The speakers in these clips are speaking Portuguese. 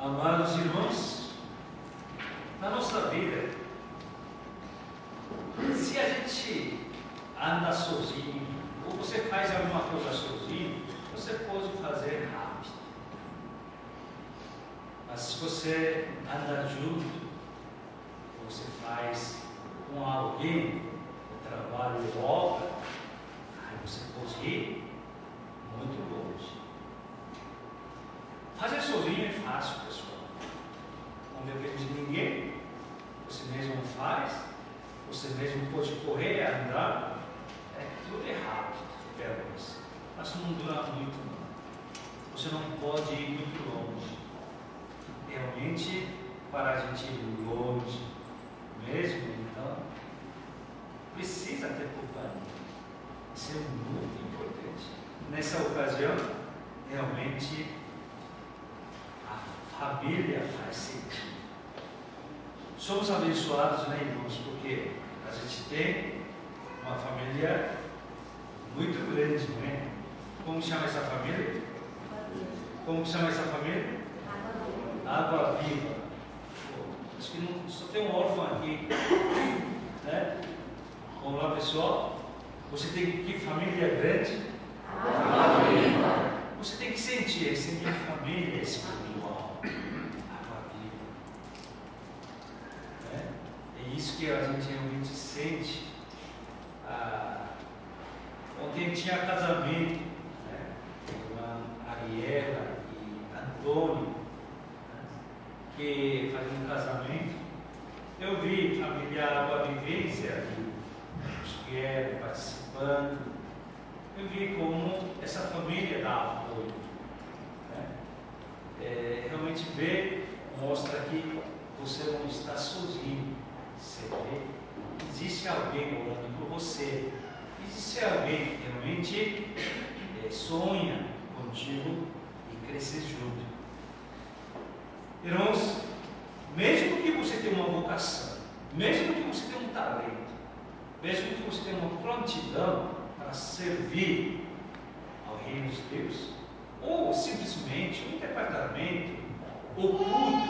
Amados irmãos, na nossa vida, se a gente anda sozinho, ou você faz alguma coisa sozinho, você pode fazer rápido. Mas se você anda junto, você faz com alguém, o trabalho ou obra, aí você pode ir muito longe. Fazer sozinho é fácil, pessoal. Não depende de ninguém. Você mesmo faz, você mesmo pode correr, andar. Tudo é rápido, veloz. Mas não dura muito, não. Você não pode ir muito longe. Realmente, para a gente ir longe mesmo, então, precisa ter companhia. Isso é muito importante. Nessa ocasião, realmente, a família faz sentido. Somos abençoados, né, irmãos? Porque a gente tem uma família muito grande, né? Como chama essa família? Como chama essa família? Água Viva. Acho que não, só tem um órfão aqui, né? Vamos lá, pessoal. Você tem que família grande? Água Viva. Você tem que sentir, essa é minha família espiritual. Água Viva. É isso que a gente realmente sente. Ontem tinha casamento, né? Irmã Ariela e Antônio, né? Que faziam um casamento. Eu vi família Água Vivência, os fiéis participando. Eu vi como essa família dá apoio, né? Realmente ver, mostra que você não está sozinho. Você vê, existe alguém orando por você. Existe alguém que realmente sonha contigo e crescer junto. Irmãos, mesmo que você tenha uma vocação, mesmo que você tenha um talento, mesmo que você tenha uma prontidão para servir ao reino de Deus, ou simplesmente um departamento oculto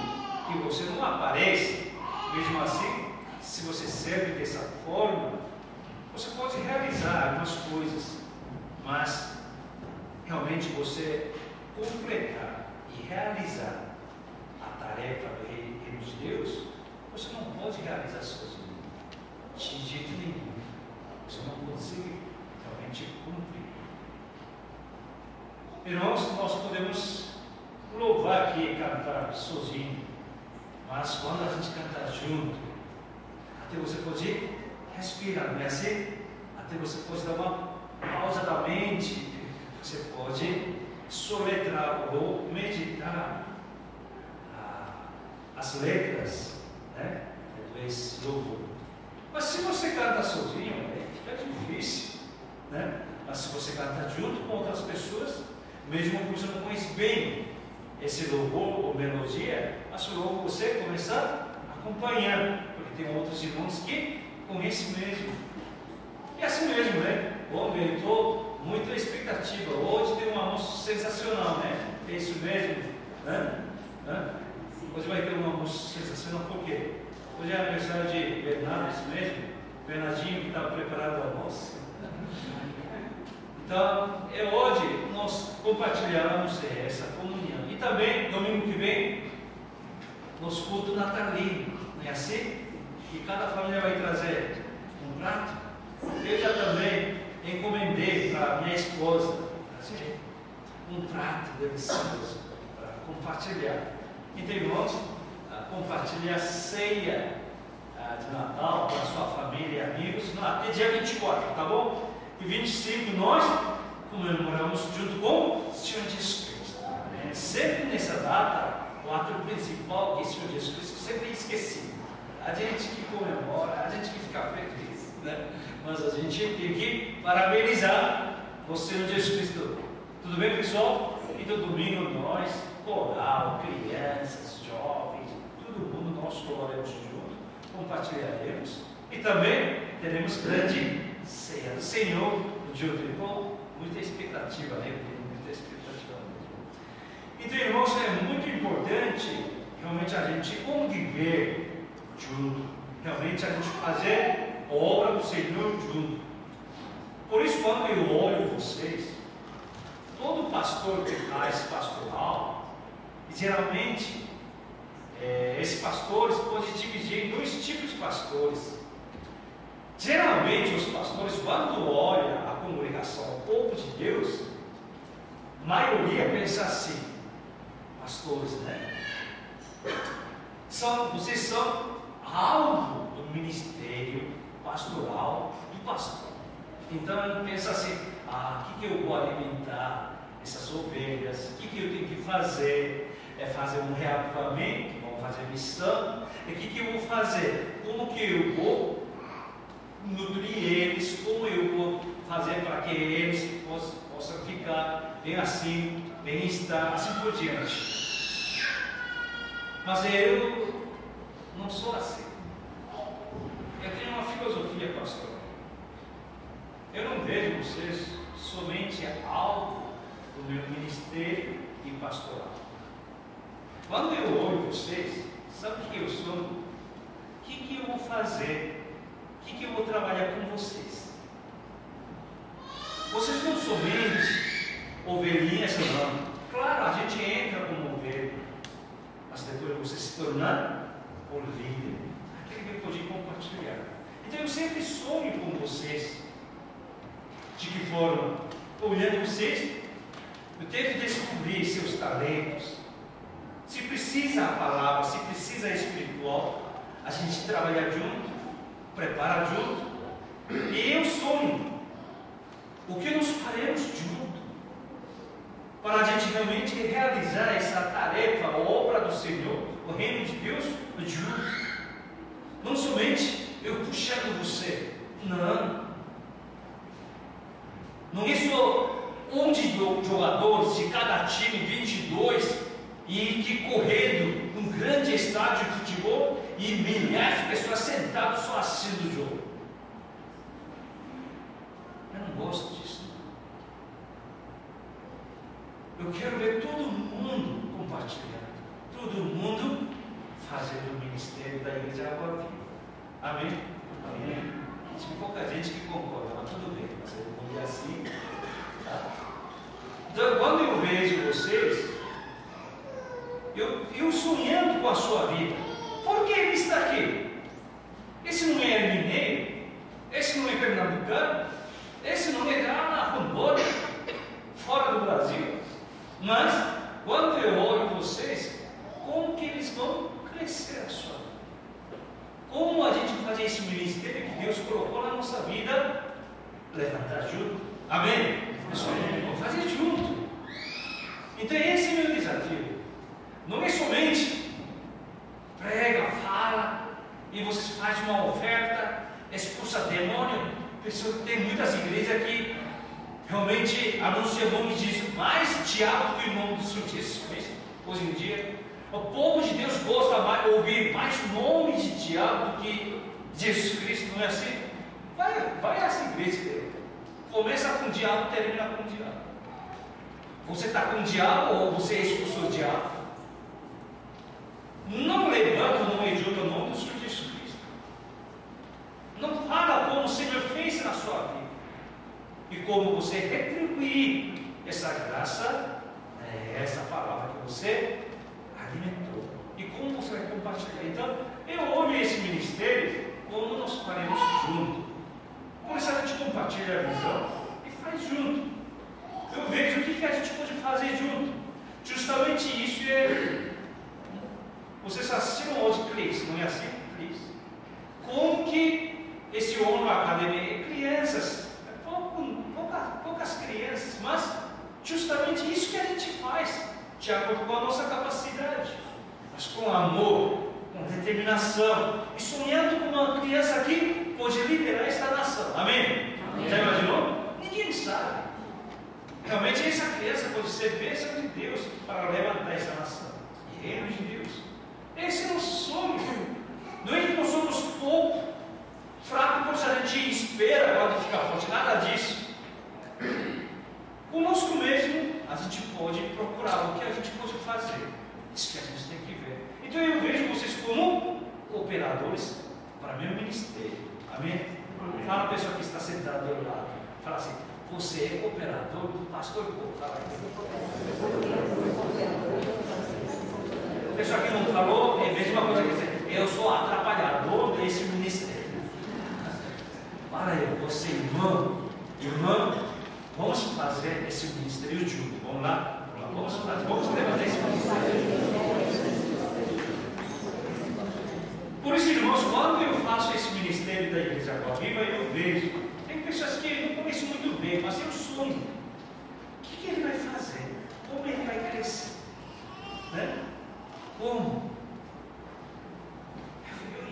que você não aparece, mesmo assim, se você serve dessa forma, você pode realizar algumas coisas, mas realmente você completar e realizar a tarefa do reino de Deus, você não pode realizar sozinho, de jeito nenhum. Você não consegue realmente cumprir. Irmãos, nós podemos louvar aqui e cantar sozinho, mas quando a gente canta junto, até você pode respirar, não é assim? Até você pode dar uma pausa da mente, você pode soletrar ou meditar as letras, né, desse louvor. Mas se você canta sozinho, fica difícil, né? Mas se você canta junto com outras pessoas, mesmo que você não conheça bem esse louvor ou melodia, mas logo você começa a acompanhar, porque tem outros irmãos que conhecem mesmo. E assim mesmo, né? Bom, eu estou muito expectativa. Hoje tem um almoço sensacional, né? É isso mesmo, né? Hoje vai ter um almoço sensacional, por quê? Hoje é aniversário de Bernardo, isso mesmo? Bernardinho que estava preparando o almoço. Então, hoje nós compartilhamos essa comunhão. E também, domingo que vem, nosso culto natalino, não é assim? E cada família vai trazer um prato. Eu já também encomendei para minha esposa trazer um prato delicioso para compartilhar. Então, irmãos, compartilhar a ceia de Natal com a sua família e amigos até dia 24, tá bom? E 25 nós comemoramos junto com o Senhor Jesus Cristo. Sempre nessa data, o ato principal que é o Senhor Jesus Cristo sempre é esquecido. A gente que comemora, a gente que fica feliz, né? Mas a gente tem que parabenizar o Senhor Jesus Cristo. Tudo bem, pessoal? Então, domingo nós, coral, crianças, jovens, todo mundo, nós colocaremos junto, compartilharemos e também teremos grande ceia do Senhor no dia de bom, muita expectativa, né? Muita expectativa mesmo. Então, irmãos, é muito importante realmente a gente conviver junto, realmente a gente fazer a obra do Senhor junto. Por isso, quando eu olho vocês, todo pastor que faz pastoral, geralmente, esses pastores podem dividir em dois tipos de pastores. Geralmente, os pastores, quando olham a congregação, o povo de Deus, a maioria pensa assim: pastores, né? Vocês são alvo do ministério pastoral do pastor. Então, ele pensa assim: o que eu vou alimentar essas ovelhas? O que eu tenho que fazer? É fazer um reavivamento, vamos fazer missão. E o que eu vou fazer? Como que eu vou nutrir eles? Como eu vou fazer para que eles possam ficar bem assim, bem-estar, assim por diante? Mas eu não sou assim. Eu tenho uma filosofia pastoral. Eu não vejo vocês somente alvo do meu ministério e pastoral. Quando eu olho vocês, sabe o que eu sou? O que eu vou fazer? O que eu vou trabalhar com vocês? Vocês não somente ovelhinhas, não. Claro, a gente entra como ovelha, mas depois você se tornar o líder, aquele que pode compartilhar. Então eu sempre sonho com vocês. De que forma? Olhando vocês, eu tento descobrir seus talentos. Se precisa a palavra, se precisa a espiritual, a gente trabalha junto, prepara junto. E eu sonho o que nós faremos junto para a gente realmente realizar essa tarefa, a obra do Senhor, o reino de Deus junto. Não somente eu puxando você, não é só 11 jogadores de cada time, 22, e que correndo num grande estádio de futebol e milhares de pessoas sentadas só assistindo o jogo. Eu não gosto disso. Eu quero ver todo mundo compartilhando, todo mundo fazendo o ministério da Igreja Água Viva. Amém? Amém. Tem pouca gente que concorda, mas tudo bem, mas eu vou ir assim. Tá? Então, quando eu vejo vocês, eu sonhando com a sua vida. Por que ele está aqui? Esse não é mineiro, esse não é pernambucano, esse não é lá na Rondônia, fora do Brasil. Mas, quando eu olho vocês, como que eles vão crescer a sua vida? Como a gente fazer esse ministério que Deus colocou na nossa vida, levantar junto? Amém? Vamos fazer junto. Então esse é o meu desafio. Não é somente prega, fala, e você faz uma oferta, expulsa demônio. Tem muitas igrejas que realmente anunciam o nome de Jesus, mais diabo que o nome do Senhor Jesus Cristo. Hoje em dia, o povo de Deus gosta mais de ouvir mais o nome de diabo do que Jesus Cristo, não é assim? Vai a essa igreja. Começa com o diabo, termina com o diabo. Você está com o diabo ou você expulsou o diabo? Não levanta, não exalta o nome do Senhor Jesus Cristo. Não fala como o Senhor fez na sua vida e como você retribuir essa graça, essa palavra que você alimentou e como você vai compartilhar. Então, eu olho esse ministério como nós faremos junto. Por isso a gente compartilha a visão e faz junto. Eu vejo o que a gente pode fazer junto. Justamente isso vocês assistiram hoje clipes, não é assim? Clipes. Como que esse homem na academia é crianças, poucas crianças, mas justamente isso que a gente faz, de acordo com a nossa capacidade, mas com amor, com determinação, e sonhando com uma criança que pode liderar esta nação. Amém? Amém. Já imaginou? Ninguém sabe. Realmente essa criança pode ser bênção de Deus para levantar essa nação e reino de Deus. Esse é o nosso sonho. Não é que nós somos pouco, fraco, pois a gente espera pode ficar forte, nada disso. Conosco mesmo, a gente pode procurar o que a gente pode fazer. Isso que a gente tem que ver. Então eu vejo vocês como operadores para meu ministério. Amém? Fala a pessoa que está sentada do outro lado. Fala assim: você é operador do pastor Paul. Fala aí. A pessoa que não falou, é a mesma coisa que dizer: eu sou atrapalhador desse ministério. Fala aí, você, irmão, vamos fazer esse ministério junto. Vamos lá? Vamos levantar esse ministério. Por isso, irmãos, quando eu faço esse ministério da Igreja Água Viva, eu vejo, tem pessoas que eu não conheço muito bem, mas eu sonho. O que ele vai fazer? Como ele vai crescer? Né? Como?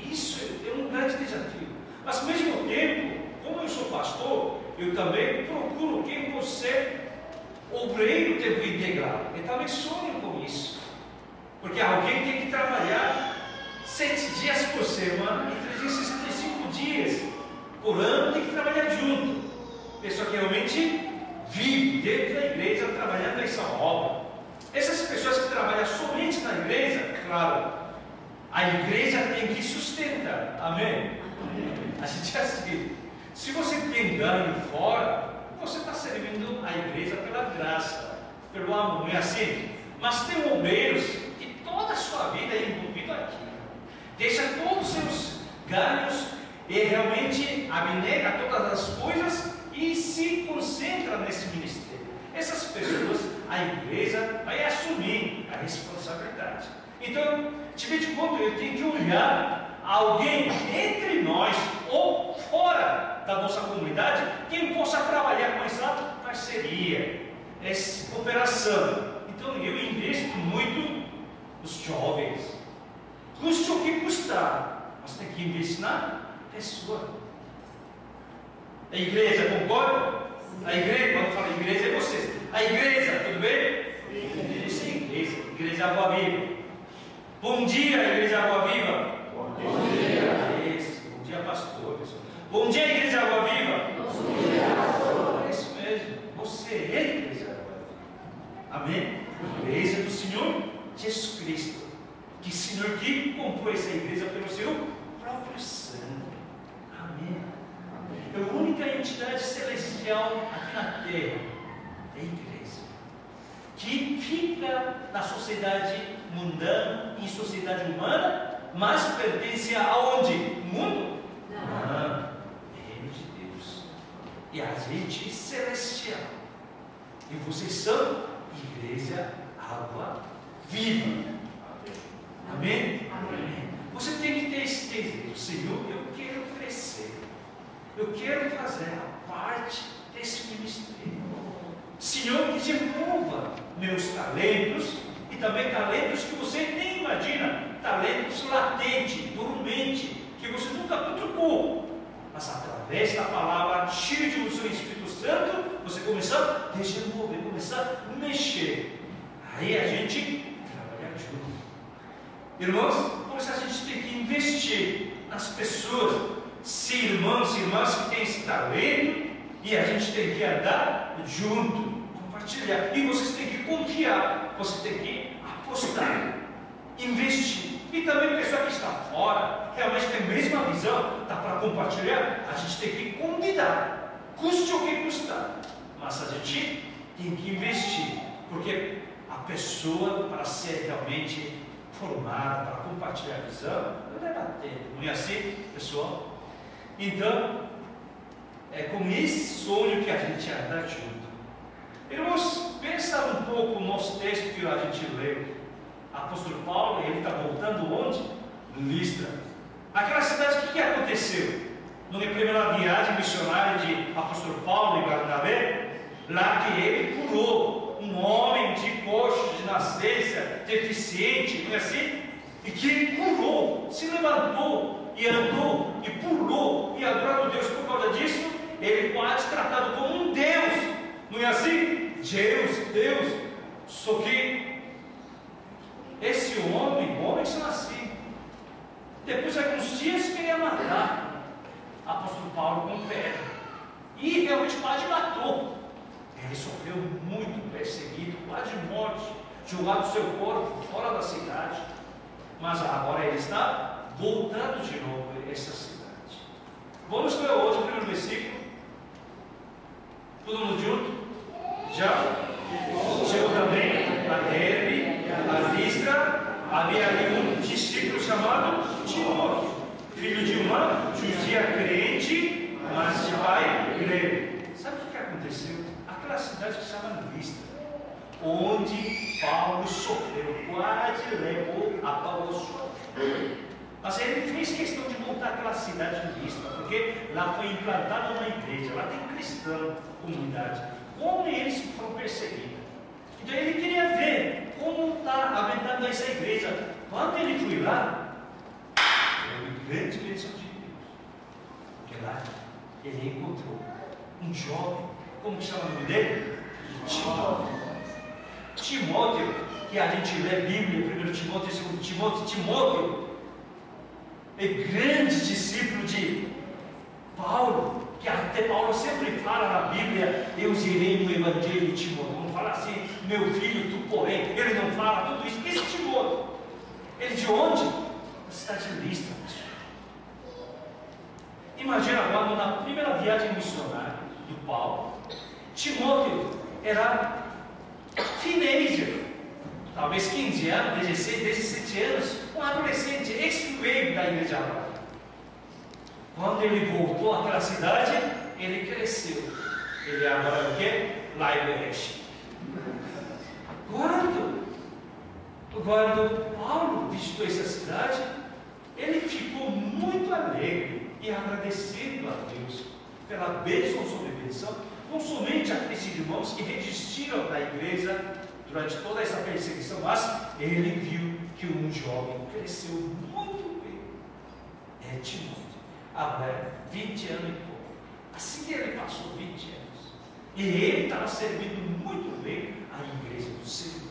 Isso é um grande desafio. Mas ao mesmo tempo, como eu sou pastor, eu também procuro que você, obreiro, tempo integral. Eu também sonho com isso. Porque alguém tem que trabalhar 7 dias por semana e 365 dias por ano, tem que trabalhar junto. Pessoa que realmente vive dentro da igreja, trabalhando nessa obra. Essas pessoas que trabalham somente na igreja, claro, a igreja tem que sustentar. Amém? A gente é assim: se você tem ganho fora, você está servindo a igreja pela graça, pelo amor, não é assim? Mas tem obreiros que toda a sua vida é envolvido aqui, deixa todos os seus ganhos e realmente abnega todas as coisas e se concentra nesse ministério. Essas pessoas, a igreja vai assumir a responsabilidade. Então, de conta, eu tenho que olhar alguém entre nós ou fora da nossa comunidade, quem possa trabalhar com essa parceria, essa cooperação. Então eu investo muito nos jovens, custe o que custar, mas tem que investir na pessoa. A igreja, concorda? A igreja, quando eu falo igreja, é vocês. A igreja, tudo bem? Isso é igreja, Igreja Água Viva. Bom dia, Igreja Água Viva. Bom dia. Isso, bom dia, pastor. Pessoal. Bom dia, Igreja Água Viva. Bom dia, pastor. É isso mesmo, você é a Igreja Água Viva. Amém? A igreja do Senhor Jesus Cristo. Que Senhor que comprou essa igreja pelo seu próprio sangue. Amém. É a única entidade celestial aqui na terra, é a igreja, que fica na sociedade mundana, em sociedade humana, mas pertence aonde? Mundo? Não. Reino de Deus. E a gente é celestial. E vocês são Igreja Água Viva. Amém? Amém? Você tem que ter esse desejo: Senhor, eu quero crescer, eu quero fazer a parte desse ministério. Senhor, desenvolva meus talentos e também talentos que você nem imagina, talentos latentes, dormentes, que você nunca cutucou, mas através da palavra, cheio do seu Espírito Santo, você começar a desenvolver, começar a mexer. Aí a gente trabalha junto. Irmãos, por isso a gente tem que investir nas pessoas, se irmãos e irmãs que têm esse talento, e a gente tem que andar junto, compartilhar. E vocês têm que confiar, vocês têm que apostar, investir. E também a pessoa que está fora, realmente tem a mesma visão, dá para compartilhar, a gente tem que convidar, custe o que custar, mas a gente tem que investir, porque a pessoa, para ser realmente formada, para compartilhar a visão, não leva tempo, não é assim, pessoal? Então, é com esse sonho que a gente anda junto. Irmãos, pensa um pouco no nosso texto que a gente leu. Apóstolo Paulo, ele está voltando onde? Listra. Aquela cidade, o que aconteceu? Na primeira viagem missionária de Apóstolo Paulo e Barnabé, lá que ele curou um homem de coxa, de nascença, deficiente, não é assim? E que ele curou, se levantou e andou e pulou e adorou a Deus. Por causa disso, ele quase tratado como um Deus, não é assim? Deus. Só que esse homem são assim. Depois de alguns dias queria matar Apóstolo Paulo com pedra, e realmente quase matou. Ele sofreu muito perseguido, quase morte, jogado seu corpo fora da cidade. mas agora ele está voltando de novo a essa cidade. Vamos ler hoje o primeiro versículo. Todo mundo junto? Já? Chegou também a Derbe, a Listra. Havia ali um discípulo chamado Timóteo, filho de uma judia crente, mas de pai grego. Sabe o que aconteceu? Aquela cidade que se chama Listra, onde Paulo sofreu, quase levou a Paulo sofrer. Mas ele fez questão de montar aquela cidade de Listra, porque lá foi implantada uma igreja, lá tem cristão, comunidade. Como eles foram perseguidos. Então ele queria ver como está aumentando essa igreja. Quando ele foi lá, foi uma grande bênção de Deus. Porque lá ele encontrou um jovem, como que chama o nome dele? Timóteo. Timóteo, que a gente lê a Bíblia, 1 Timóteo e 2 Timóteo. Timóteo é grande discípulo de Paulo, que até Paulo sempre fala na Bíblia: eu zerei no Evangelho de Timóteo. Não fala assim, meu filho, tu porém. Ele não fala tudo isso. Esse Timóteo, ele de onde? Da cidade de Listra. Imagina agora, na primeira viagem missionária do Paulo, Timóteo era teenager, talvez 15 anos, 16, 17 anos, um adolescente, ex-membro da igreja agora. Quando ele voltou àquela cidade, ele cresceu. Ele agora é o quê? Lá em Oeste. Quando Paulo visitou essa cidade, ele ficou muito alegre e agradecido a Deus pela bênção sobre bênção, não somente aqueles irmãos que resistiram da igreja durante toda essa perseguição, mas ele viu que um jovem cresceu muito bem. É Timóteo. Agora, 20 anos e pouco. Assim que ele passou 20 anos, e ele estava servindo muito bem a igreja do Senhor.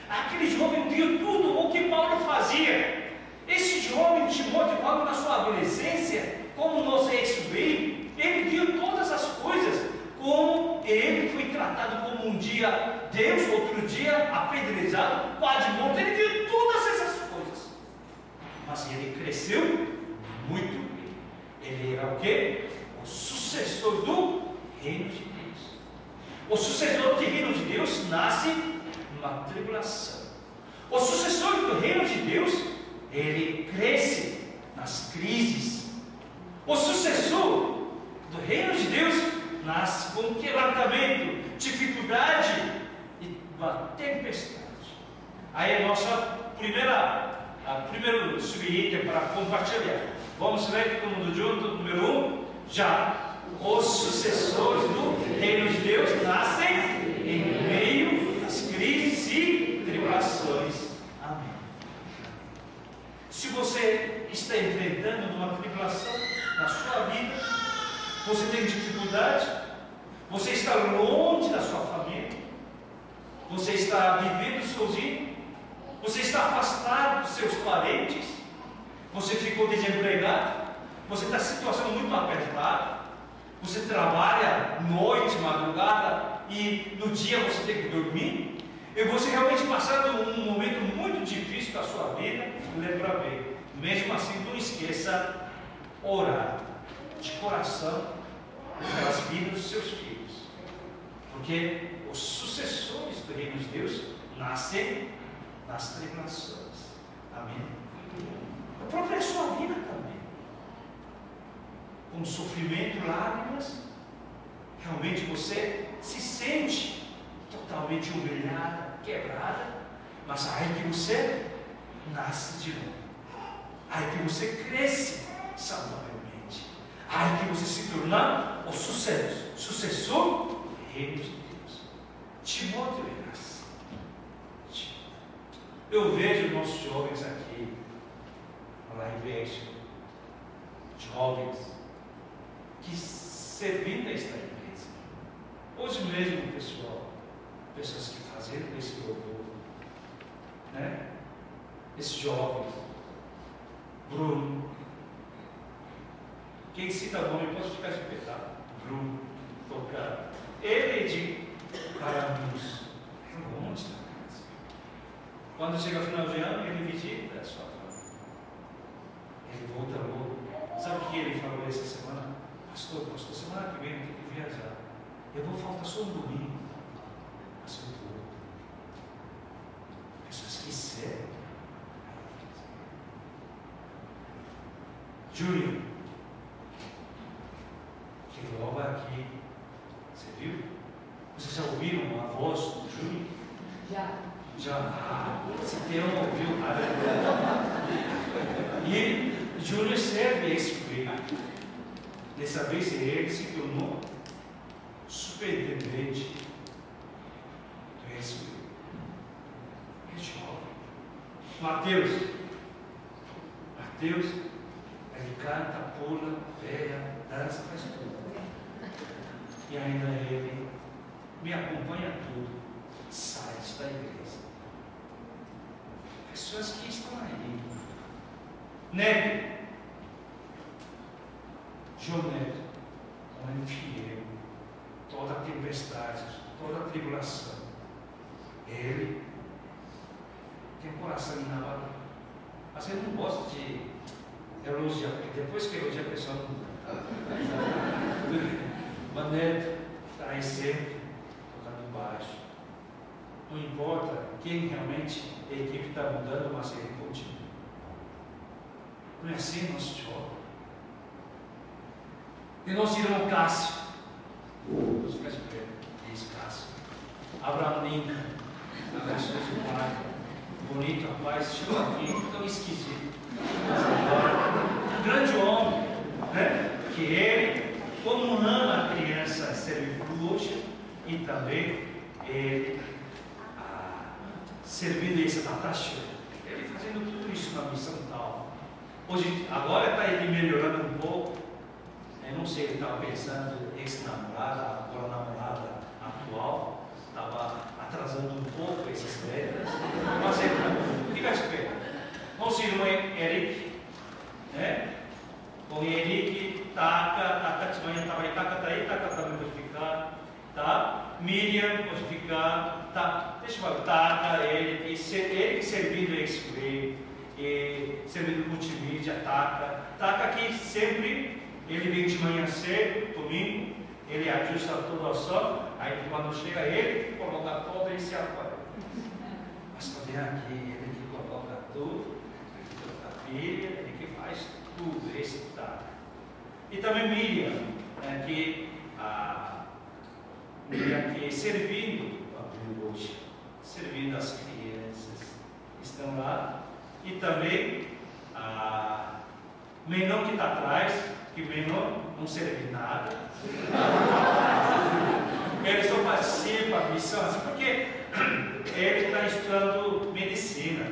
Aquele jovem viu tudo o que Paulo fazia. Esse jovem Timóteo, quando na sua adolescência, como nosso ex-bem, ele viu todas as coisas, como ele foi tratado como um dia Deus, outro dia apedrejado, quase morto. Ele viu todas essas coisas, mas ele cresceu muito bem. Ele era o quê? O sucessor do reino de Deus. O sucessor do reino de Deus nasce numa tribulação. O sucessor do reino de Deus, ele cresce nas crises. O sucessor do reino de Deus nasce com quebrantamento, dificuldade e uma tempestade. Aí a nossa primeiro subitem para compartilhar. Vamos ler todo mundo junto, número 1. Já os sucessores do reino de Deus nascem em meio às crises e tribulações. Amém. Se você está enfrentando uma tribulação na sua vida, você tem dificuldade, você está longe da sua família, você está vivendo sozinho, você está afastado dos seus parentes, você ficou desempregado, você está em situação muito apertada, você trabalha noite, madrugada e no dia você tem que dormir, e você realmente passando um momento muito difícil da sua vida, lembra bem, mesmo assim não esqueça orar de coração pelas vidas dos seus filhos, porque os sucessores do reino de Deus nascem nas tribulações. Amém? A própria sua vida também, com sofrimento, lágrimas, realmente você se sente totalmente humilhada, quebrada, mas aí que você nasce de novo, aí que você cresce saudavelmente, aí que você se torna o sucessor do reino de Deus. Timóteo é assim. Eu vejo nossos jovens aqui, lá em Veja, jovens que servindo a esta igreja. Hoje mesmo, pessoal, pessoas que fazem esse louvor, né? Esses jovens, Bruno, quem cita o nome pode ficar de pé, tá? Bruno, tocar. Ele é de Caramus, longe da casa. Quando chega o final de ano, ele visita a sua família. Ele volta logo. Sabe o que ele falou essa semana? Pastor, semana que vem eu tenho que viajar. Eu vou faltar só um domingo. Assim, pessoas que servem. Júnior, que logo aqui. Você viu? Vocês já ouviram a voz do Júnior? Já. Você tem um ouviu? E Júnior serve esse filho. Dessa vez ele se tornou superintendente do SB. É jovem. Mateus, ele canta, pula, pega, dança, faz tudo. E ainda ele me acompanha tudo, sai da igreja. Pessoas que estão aí. Neto, João Neto, homem fiel, toda a tempestade, toda a tribulação. Ele tem um coração inabalável. Mas eu não gosto de elogiar, porque depois que elogia a pessoa não dá. Mas Neto está aí sempre, tocando baixo. Não importa quem realmente a equipe está mudando, mas ele continua. Não é assim nosso jogo. E nosso irmão Cássio, vamos ficar de pé, diz Cássio. Abraham Lincoln, abençoe de pai, bonito rapaz, chegou aqui, tão esquisito. Um grande homem, né? Que ele, como ama a criança, serve por hoje, e também ele servindo esse Natasha, ele fazendo tudo isso na missão tal. Hoje, agora está ele melhorando um pouco. Eu não sei, ele estava pensando, ex-namorada, agora namorada atual, estava atrasando um pouco essas metas. Mas ele fica de pé. Nosso irmão Eric, né? Com Eric, Taca, amanhã estava aí, Taca também pode ficar, tá? Miriam pode ficar, tá? Deixa eu falar, Taca, Eric servindo ex-play, servindo multimídia, Taca aqui sempre. Ele vem de manhã cedo, domingo, ele ajusta toda a som, aí quando chega ele, coloca todo e se apaga. Mas também aqui, ele que coloca tudo, ele que coloca a pilha, ele que faz tudo, esse tá. E também Miriam, Miriam que servindo hoje, servindo as crianças que estão lá, e também a menor que está atrás, que menor não serve nada. Ele só participa da missão, assim, porque ele está estudando medicina.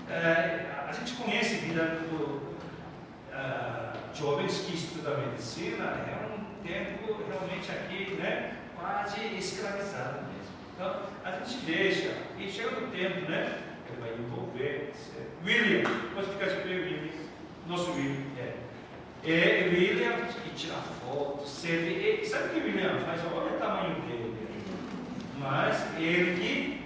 A gente conhece vida jovens que estudam medicina, é um tempo realmente aqui, né, quase escravizado mesmo. Então, a gente deixa, e chega no tempo, né, ele vai envolver. William, pode ficar de pé, William, nosso William, William que tira foto, serve. Sabe o que William faz? Olha o tamanho dele. Mas ele que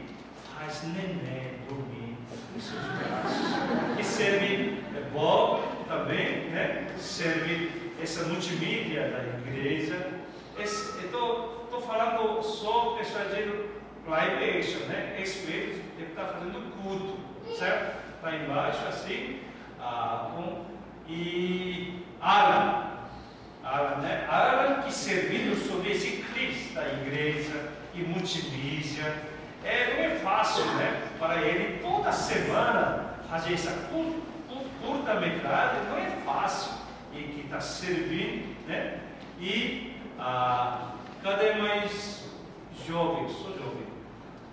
faz neném dormir nos seus braços. E serve Bob também, né? Serve essa multimídia da igreja. Estou falando só pessoal de live action, né? Esse ele está fazendo culto, certo? Lá embaixo, assim, e Alan, né? Alan que servindo sobre esse Cristo da igreja e multimídia, não é fácil, né? Para ele toda semana fazer essa curta-metragem, não é fácil, e que está servindo, né? E cadê mais jovens? Sou jovem,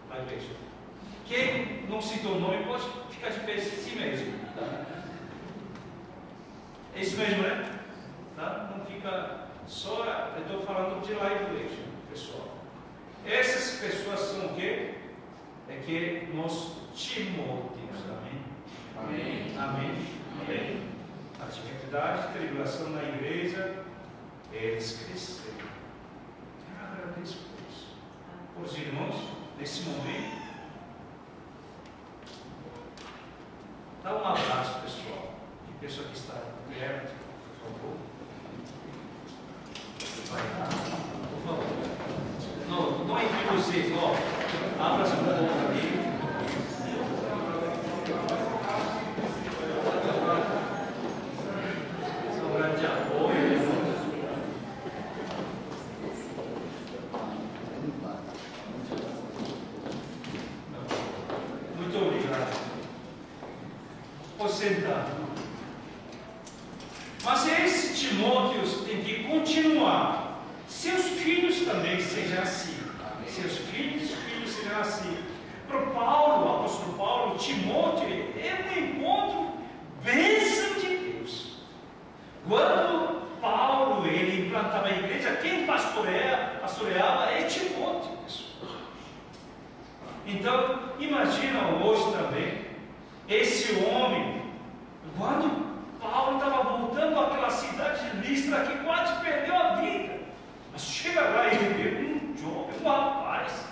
vai ver. Quem não citou o nome pode ficar de pé em si mesmo. É isso mesmo, né? Tá? Não fica só. Eu estou falando de live action, pessoal. Essas pessoas são o quê? É que nós Timóteos, amém? Amém. Amém. Amém. A dificuldade, a tribulação na igreja, eles cresceram. Eu agradeço por isso. Por os irmãos, nesse momento, dá um abraço, pessoal. Que pessoa que está Pode sentar. Mas esse Timóteo tem que continuar. Seus filhos também sejam assim. Seus filhos sejam assim. Para Paulo, o apóstolo Paulo, Timóteo é um encontro bênção de Deus. Quando Paulo ele implantava a igreja, quem pastoreava é Timóteo. Então, imagina hoje também, esse homem, quando Paulo estava voltando àquela cidade de Listra, que quase perdeu a vida, mas chega lá e ele vê um jovem, um rapaz,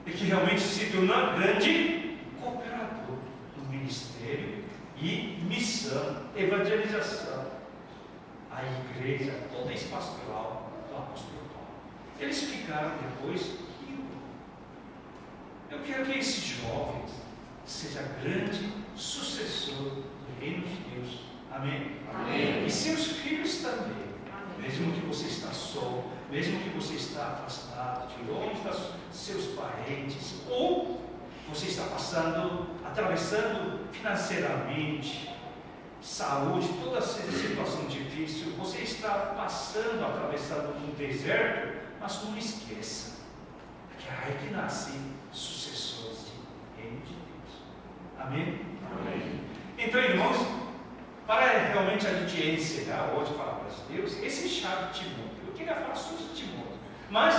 e que realmente se tornou um grande cooperador no ministério e missão, evangelização, a igreja, toda a pastoral do apóstolo Paulo. Eles ficaram depois ricos. Eu quero que esses jovens sejam grande sucessor do reino de Deus. Amém? Amém. E seus filhos também. Mesmo que você está só, mesmo que você está afastado, de longe dos seus parentes, ou você está atravessando financeiramente, saúde, toda essa situação difícil, você está atravessando um deserto, mas não esqueça que é aí que nascem sucessores do reino de Deus. Amém? Amém. Então, irmãos, para realmente a gente encerrar hoje a palavra de Deus, esse chave de Timóteo, eu queria falar só de Timóteo, mas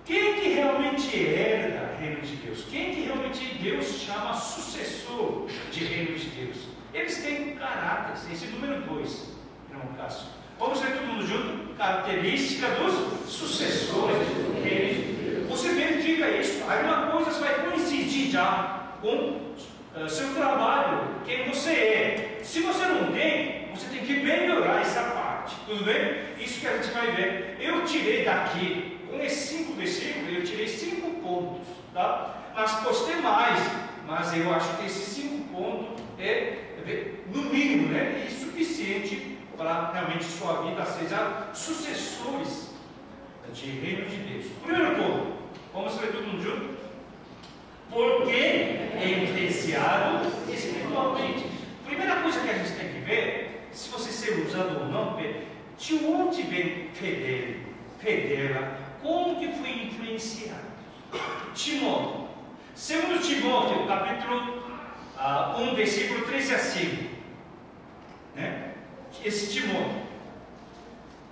quem que realmente herda o reino de Deus? Quem que realmente Deus chama sucessor de reino de Deus? Eles têm caráter, esse número 2, irmão Cássio. Vamos ver todo mundo junto? Característica dos sucessores do reino de Deus. Você verifica isso, alguma coisa vai coincidir já com seu trabalho, quem você é. Se você não tem, você tem que melhorar essa parte. Tudo bem? Isso que a gente vai ver. Eu tirei daqui, com esses 5 versículos, eu tirei 5 pontos, tá? Mas pode ter mais, mas eu acho que esses 5 pontos no mínimo, né? É suficiente para realmente sua vida seja sucessores de reino de Deus. Primeiro ponto, vamos ver todo mundo junto? Porque é influenciado espiritualmente. Primeira coisa que a gente tem que ver, se você ser usado ou não, de onde vem Federa, como que foi influenciado? Timóteo. Segundo Timóteo, capítulo 1, versículo 13 a 5. Né? Esse Timóteo.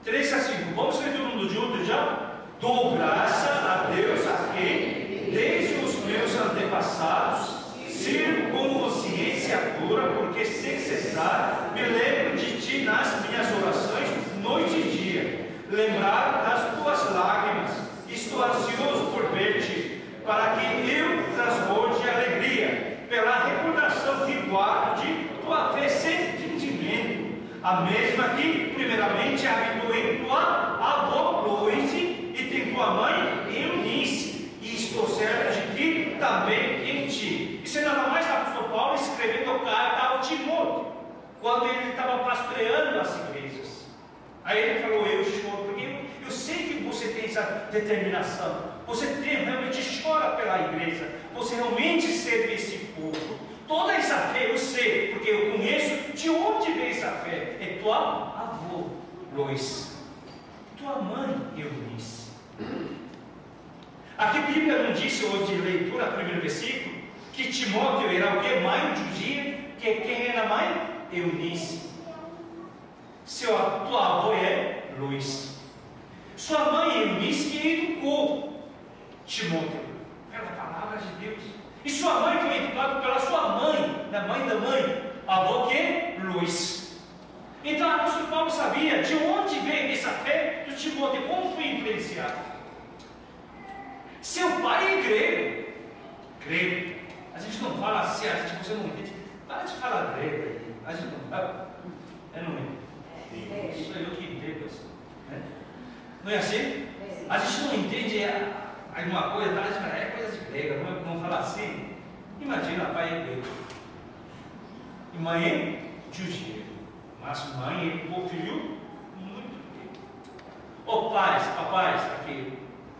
13 a 5. Vamos ver todo mundo junto já? Dou graça a Deus a quem, desde os meus antepassados, sirvo com consciência pura, porque sem cessar me lembro de ti nas minhas orações, noite e dia. Lembrar das tuas lágrimas, estou ansioso por ver-te, para que eu transborde de alegria, pela recordação que guardo de tua fé sem fingimento, a mesma que, primeiramente, habitou em tua avó Loise e tem tua mãe Eunice, e estou certo de que também em ti. Isso é nada mais do apóstolo Paulo escrevendo carta ao Timóteo, quando ele estava pastoreando as igrejas. Aí ele falou: eu choro, porque eu sei que você tem essa determinação, você realmente chora pela igreja, você realmente serve esse povo. Toda essa fé eu sei, porque eu conheço de onde vem essa fé. É tua avó Lois, tua mãe Eunice. Aqui a Bíblia não disse hoje de leitura, primeiro versículo, que Timóteo era o que? Mãe judia, que quem era mãe? Eunice. Tua avó é Lois. Sua mãe Eunice que educou Timóteo pela palavra de Deus. E sua mãe foi educada pela sua mãe, da mãe da mãe, a avó que é Lois. Então o apóstolo Paulo sabia de onde vem essa fé do Timóteo, como foi influenciado. Seu pai é grego. Grego. A gente não fala assim, você não entende. Para de falar grego aí. A gente não fala. Não é? Isso é eu que entendo assim. Né? Não é assim? A gente não entende alguma coisa, é coisa de grega, não fala assim. Imagina, pai é grego. E mãe é judia. Mas mãe educou filho muito bem. Ô pais, papais, aqui.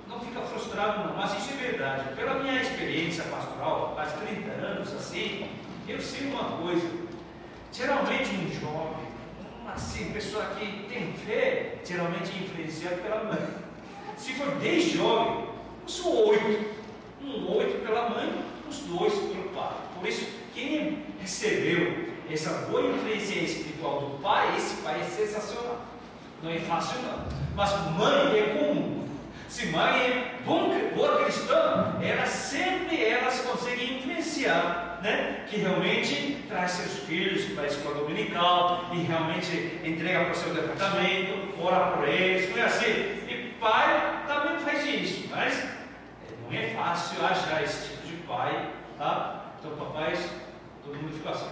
Não fica frustrado não, mas isso é verdade. Pela minha experiência pastoral, faz 30 anos assim, eu sei uma coisa, geralmente um jovem, assim, pessoa que tem fé, geralmente é influenciado pela mãe. Se for 10 jovens, uns 8, 8 pela mãe, uns 2 pelo pai. Por isso, quem recebeu essa boa influência espiritual do pai, esse pai é sensacional. Não é fácil não, mas mãe é comum. Se mãe é boa cristã, elas conseguem influenciar, né? Que realmente traz seus filhos para a escola dominical e realmente entrega para o seu departamento, ora por eles, não é assim? E pai também faz isso, mas não é fácil achar esse tipo de pai, tá? Então papais, todo mundo fica assim.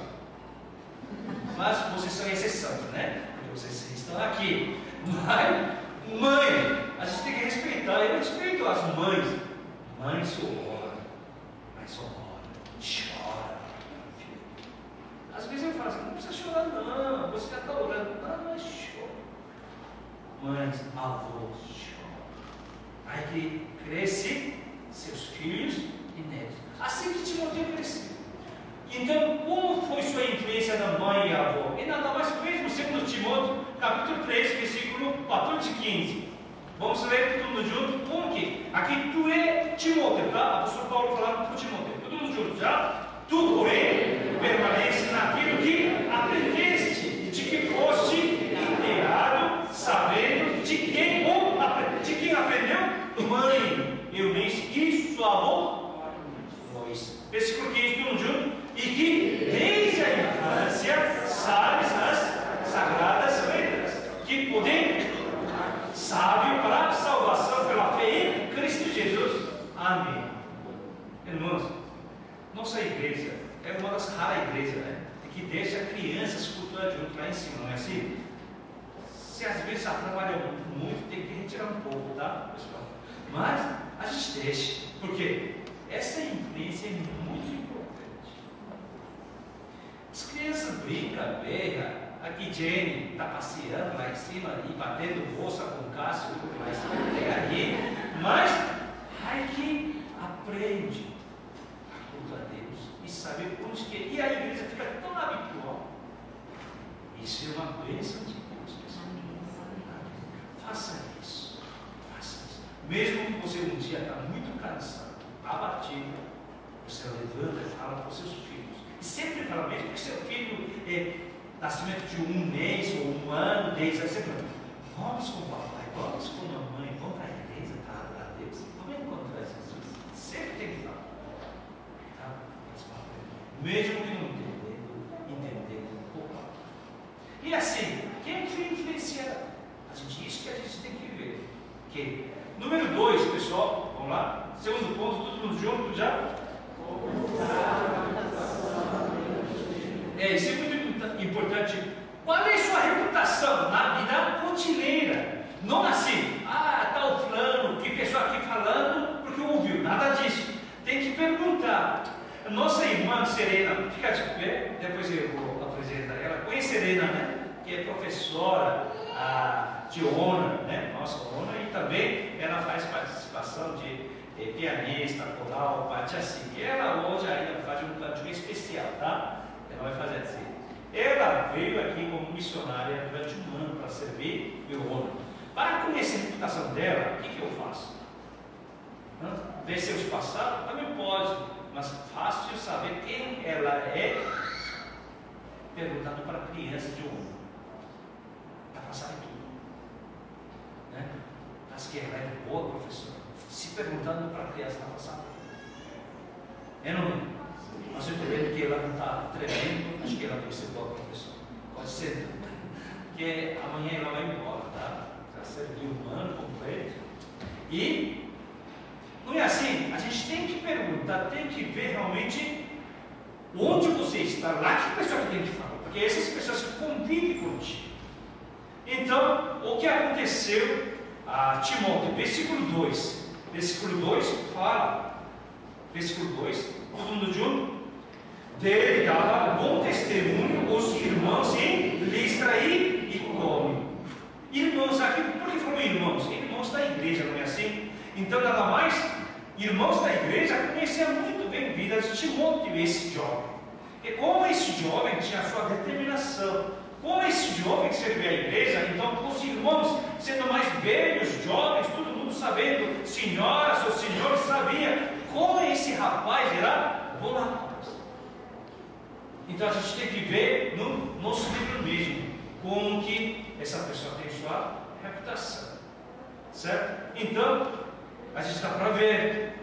Mas vocês são exceção, né? Porque vocês estão aqui. Mas, mãe, a gente tem que respeitar. Eu respeito as mães. Mães oram, mas só ora, chora. Às vezes eu falo assim, não precisa chorar não, você já está orando. Não, mas chora. Mães, avós, chora. Aí que cresce seus filhos e netos. Assim que Timóteo cresceu. Então, como foi sua influência da mãe e avó? E nada mais mesmo, segundo Timóteo, capítulo 3, versículo 14 e 15. Vamos ler todo mundo junto? Como que? Aqui tu é Timóteo, tá? Apóstolo Paulo falando para Timóteo. Todo mundo junto, já? Tu, porém, permanece naquilo que aprendeste, de que foste inteirado, sabendo de quem aprendeu? Mãe, Eunice e sua avó? Versículo 15, todo mundo junto? E que desde a infância sabes as sagradas letras, que poder sábio para a salvação pela fé em Cristo Jesus. Amém. Irmãos, nossa igreja é uma das raras igrejas, né? Que deixa a criança escutar junto lá em cima, não é assim? Se às vezes atrapalha muito, tem que retirar um pouco, tá, pessoal? Mas a gente deixa, porque essa influência é muito importante. As crianças brincam, berram. Aqui Jenny está passeando lá em cima ali, batendo bolsa com o Cássio e tudo mais. Ali. Mas aí que aprende a culto a Deus e sabe onde que é. E a igreja fica tão habitual. Isso é uma bênção de Deus, pessoal. Faça isso. Faça isso. Mesmo que você um dia está muito cansado, abatido, você levanta e fala para os seus filhos. E sempre fala mesmo que seu filho nascimento de um mês ou um ano, 10 anos, sempre vamos com o papai, vamos com a mamãe, vamos para a igreja, para adorar a Deus, vamos encontrar Jesus. Sempre tem que falar. Tá? Mesmo que não entendendo um pouco. E assim, quem foi influenciado? Isso que a gente tem que ver. Que, número 2, pessoal, vamos lá. Segundo ponto, todo mundo junto já? Isso é muito importante. Qual é a sua reputação na vida rotineira? Não assim, tá o fulano, que pessoa aqui falando, porque ouviu, nada disso. Tem que perguntar. Nossa irmã Serena, fica de pé, depois eu vou apresentar ela. Conhece Serena, né? Que é professora de ONA, né? Nossa ONA, e também ela faz participação de pianista, coral, parte assim. E ela hoje ainda faz um cantinho especial, tá? Ela vai fazer assim. Ela veio aqui como missionária durante um ano para servir o ONU. Para conhecer a reputação dela, o que eu faço? Ver seus passados? Também pode, mas fácil saber quem ela é, perguntando para a criança de ONU. Ela sabe tudo. Né? Mas que ela é boa professora. Se perguntando para a criança, ela sabe. É não é? Mas eu estou vendo que ela não está tremendo, acho que ela deve ser boa professora. Pode ser, porque amanhã ela vai embora, tá? Já serviu um ano completo. E não é assim, a gente tem que perguntar, tem que ver realmente onde você está, lá que pessoa que tem que falar, porque essas pessoas que convivem contigo. Então, o que aconteceu a Timóteo, versículo 2. Versículo 2 fala, versículo 2, todo mundo junto? Dele dava bom testemunho os irmãos em Listra e Icônio. Irmãos, aqui, por que falou irmãos? Irmãos da igreja, não é assim? Então, nada mais, irmãos da igreja conheciam muito bem a vida de Timóteo, esse jovem. E como esse jovem tinha a sua determinação, como esse jovem que servia a igreja, então os irmãos, sendo mais velhos, jovens, todo mundo sabendo, senhoras ou senhores, sabia como esse rapaz era bom rapaz. Então a gente tem que ver no nosso livro mesmo, como que essa pessoa tem sua reputação, certo? Então, a gente está para ver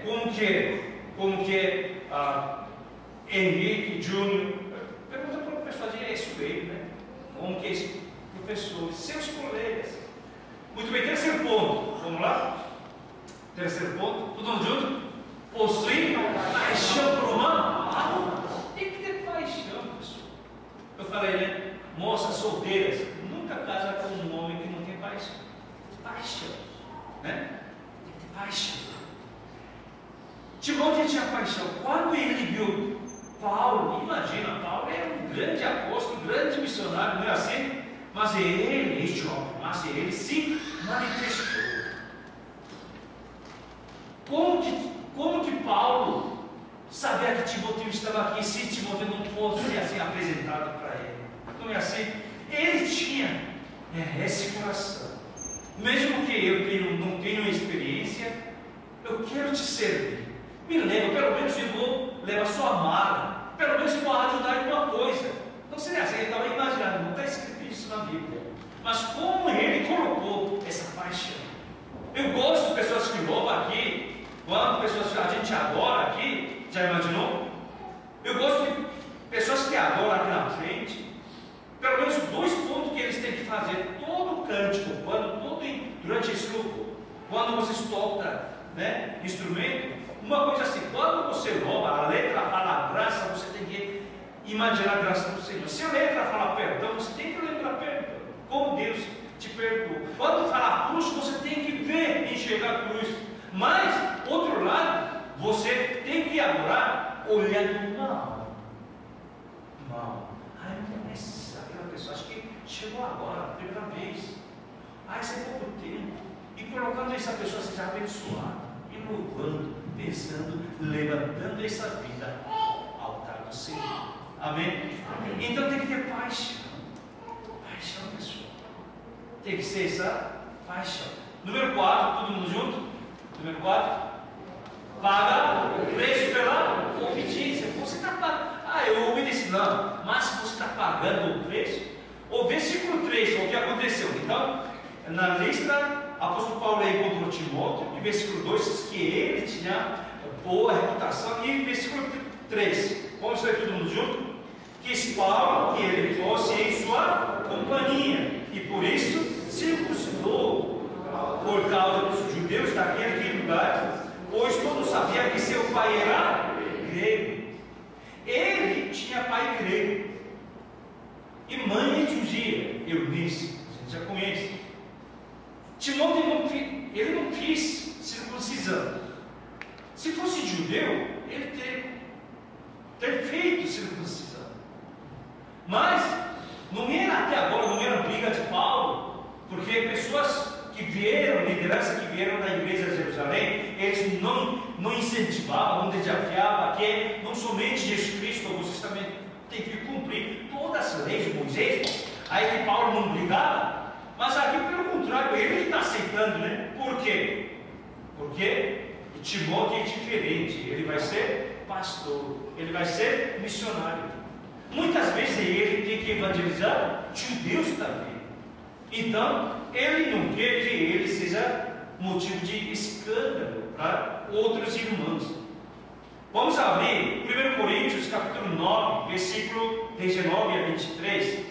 como que Henrique Júnior, pergunta para o pessoal de Escoeiro, né? Como que esse professor, seus colegas. Muito bem, terceiro ponto, vamos lá? Terceiro ponto, todo mundo junto? Possui paixão por uma alma. Tem que ter paixão, pessoal. Eu falei, né? Moças solteiras, nunca casa com um homem que não tem paixão. Paixão, né? Tem que ter paixão. Timóteo tinha paixão. Quando ele viu Paulo, imagina, Paulo era um grande apóstolo, um grande missionário, não é assim? Mas ele se manifestou. Como que Paulo sabia que Timóteo estava aqui, se Timóteo não fosse assim apresentado para ele? Não é assim? Ele tinha esse coração. Mesmo que eu não tenha experiência, eu quero te servir. Me lembra, pelo menos eu vou levar sua mala, pelo menos eu vou ajudar em uma coisa. Não seria assim, ele estava imaginando, não está escrito isso na Bíblia. Mas como ele colocou essa paixão. Eu gosto de pessoas que louvam aqui, quando pessoas que a gente adora aqui, já imaginou? Eu gosto de pessoas que adoram aqui na frente. Pelo menos 2 pontos que eles têm que fazer, todo cântico, durante esse grupo, quando vocês tocam, né, instrumento, uma coisa assim, quando você louva, a letra fala graça, você tem que imaginar a graça do Senhor. Se a letra fala perdão, você tem que lembrar perdão, como Deus te perdoa. Quando fala cruz, você tem que ver e enxergar a cruz. Mas, outro lado, você tem que adorar olhando mal. Ai, não é aquela pessoa, acho que chegou agora, primeira vez. Ai, isso é pouco tempo. E colocando essa pessoa seja abençoada, e louvando, pensando, levantando essa vida ao altar do Senhor. Amém? Então tem que ter paixão. Paixão, pessoal. Tem que ser essa paixão. Número 4, todo mundo junto? Número 4. Paga o preço pela obediência. Você está pagando. Eu obedeci. Não. Mas você está pagando o preço. O versículo 3, o que aconteceu? Então, na lista, o apóstolo Paulo encontrou Timóteo. E versículo 2 diz que ele tinha boa reputação. E versículo 3, vamos ler todo mundo junto? Quis Paulo que ele fosse em sua companhia. E por isso circuncidou por causa dos judeus daquele lugar, pois todos sabiam que seu pai era grego. Ele tinha pai grego e mãe judia, Eunice, a gente já conhece. Timóteo ele não quis circuncisão. Se fosse judeu, ele ter feito circuncisão. Mas não era até agora, não era briga de Paulo, porque pessoas que vieram, liderança que vieram da igreja de Jerusalém, eles não incentivavam, não desafiavam que não somente Jesus Cristo, vocês também têm que cumprir todas as leis de Moisés. Aí que Paulo não brigava, mas aqui pelo contrário, ele está aceitando, né? Por quê? Porque Timóteo é diferente, ele vai ser pastor, ele vai ser missionário. Muitas vezes ele tem que evangelizar judeus também. Então, ele não quer que ele seja motivo de escândalo para outros irmãos. Vamos abrir 1 Coríntios capítulo 9, versículo 19 a 23.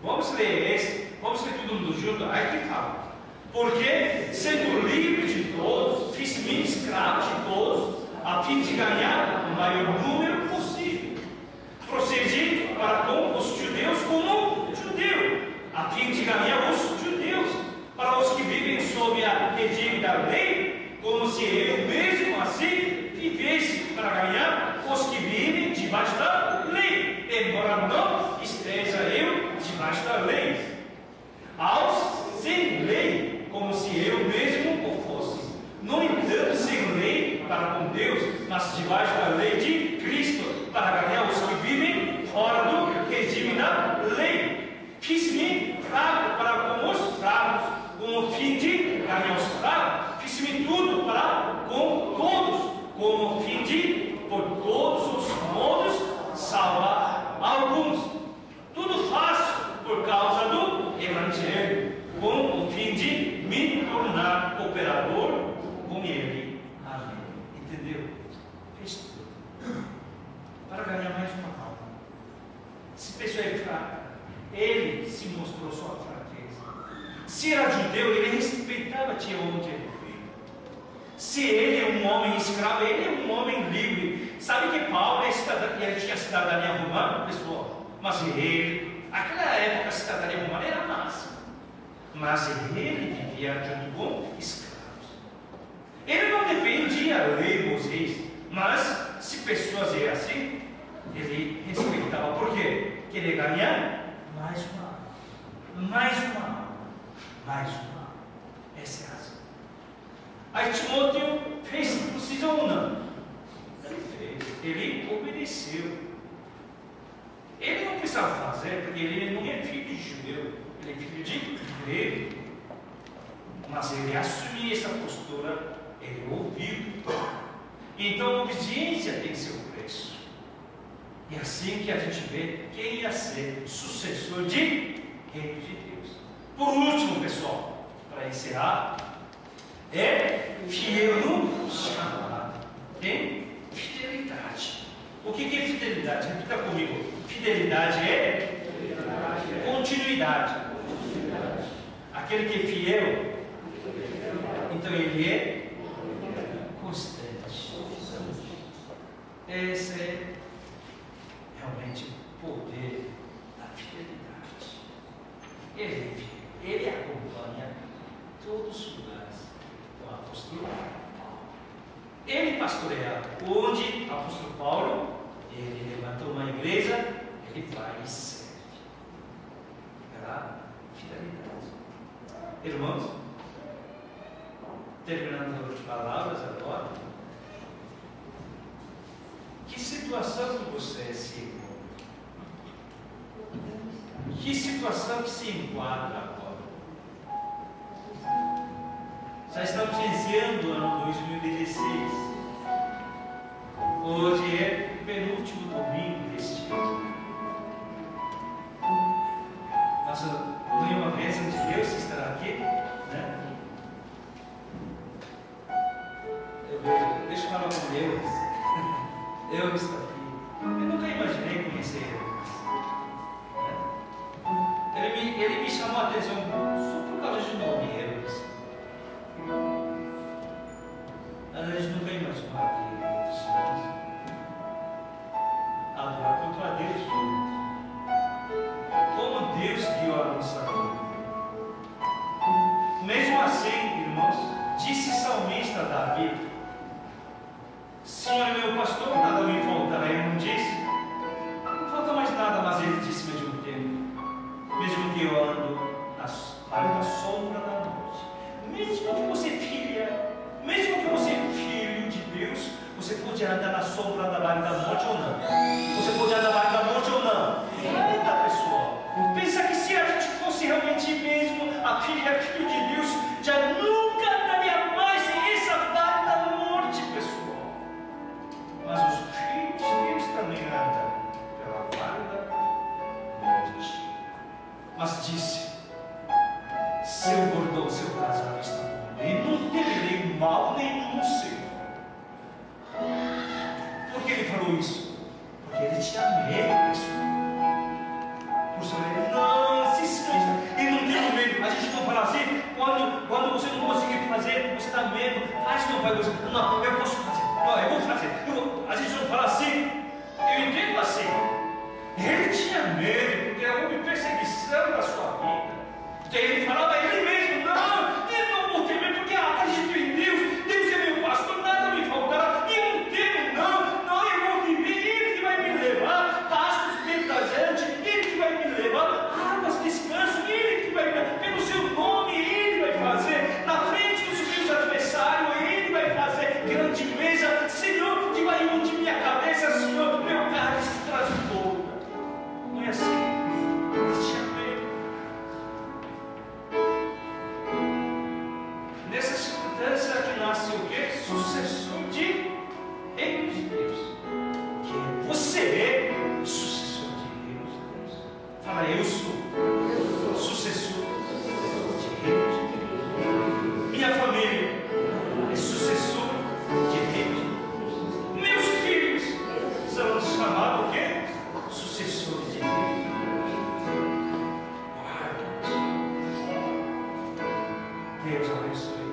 Vamos ler esse, vamos ler todo mundo junto. Aí que fala: porque, sendo livre de todos, fiz-me escravo de todos, a fim de ganhar o maior número possível. Procedi para com os judeus como judeu, a fim de ganhar os judeus, para os que vivem sob a regime da lei, como se eu mesmo assim vivesse para ganhar os que vivem debaixo da lei, embora não esteja eu debaixo da lei. Aos sem lei, como se eu mesmo o fosse, no entanto sem lei para com Deus, mas debaixo da lei de Cristo, para ganhar os ganhar mais uma alma. Se a pessoa é fraca, ele se mostrou sua fraqueza. Se era judeu, ele respeitava de onde ele veio. Se ele é um homem escravo, ele é um homem livre. Sabe que Paulo ele tinha cidadania romana, pessoal? Mas ele, naquela época, a cidadania romana era máxima. Mas ele vivia junto com escravos. Ele não dependia da lei de Moisés, mas se pessoas eram assim, ele respeitava. Por quê? Queria ganhar mais uma alma, mais uma alma, mais uma alma. Essa é a razão. Aí Timóteo fez circuncisão ou não? Ele fez, ele obedeceu. Ele não precisava fazer, porque ele não é filho de judeu, ele é filho de grego. Mas ele assumiu essa postura, ele ouviu. Então a obediência tem seu preço. E assim que a gente vê quem ia ser sucessor de reino de Deus. Por último, pessoal, para encerrar, é fiel no chamado. Tem fidelidade. O que é fidelidade? Repita comigo. Fidelidade é continuidade. Aquele que é fiel, então ele é constante. Esse é realmente o poder da fidelidade. Ele é fiel, ele acompanha todos os lugares. O apóstolo Paulo. Ele pastoreia onde o apóstolo Paulo, ele levantou uma igreja, ele vai e serve. Era fidelidade. Irmãos, terminando as palavras agora, que situação que você se encontra? Que situação que se enquadra agora? Já estamos iniciando o ano 2016. Hoje é o penúltimo domingo deste ano. Mas não é uma bênção de Deus estar aqui, né? Deixa eu falar com Deus. Eu estou aqui. Eu nunca imaginei conhecer ele. Ele me chamou a atenção só por causa de nome, Eudes. A gente nunca imaginou aqui adorar contra Deus. Como Deus guiou a nossa vida. Mesmo assim, irmãos, disse o salmista Davi: Senhor é meu pastor, nada me faltará. Ele não disse, não falta mais nada, mas ele disse ao mesmo tempo, mesmo que eu ando na sombra da morte, mesmo que você mesmo que você é filho de Deus, você pode andar na sombra da morte ou não? Você pode andar na morte ou não? Eita, pessoal, pensa que se a gente fosse realmente mesmo filho de Deus, já nunca andaria mais em essa vale da morte, pessoal. Mas os filhos de Deus também andam pela vale da morte. Mas disse: seu bordão, seu casal está bom, e não temerei mal nenhum no Senhor. Por que ele falou isso? Porque ele tinha medo, pessoal. Por isso ele não se esqueça. Ele não tem medo. A gente não fala assim, quando você não conseguir fazer, você dá medo. Acho que não vai conseguir. Não, eu posso fazer. Não, eu vou fazer. A gente não fala assim. Eu entendo assim. Ele tinha medo, porque houve perseguição na sua vida. Então ele falava a ele mesmo: não, eu não vou ter medo, porque eu acredito em Deus. Deus é meu pastor, nada me faltará. E eu não temo, não, eu vou viver. Ele que vai me levar, pastos verdadeiramente, ele que vai me levar, águas de descanso, ele que vai me levar, pelo seu nome, ele vai fazer, na frente dos meus adversários, ele vai fazer grande mesa, Senhor, que vai unir minha cabeça, Senhor, meu cálice transborda. Não é assim? Nessa circunstância que nasce o quê? Sucessor de reino de Deus. Que é você o sucessor de reino de Deus. Fala, eu sou sucessor de reino de Deus. Minha família é sucessor de reino de Deus. Meus filhos serão chamados Deus abençoe.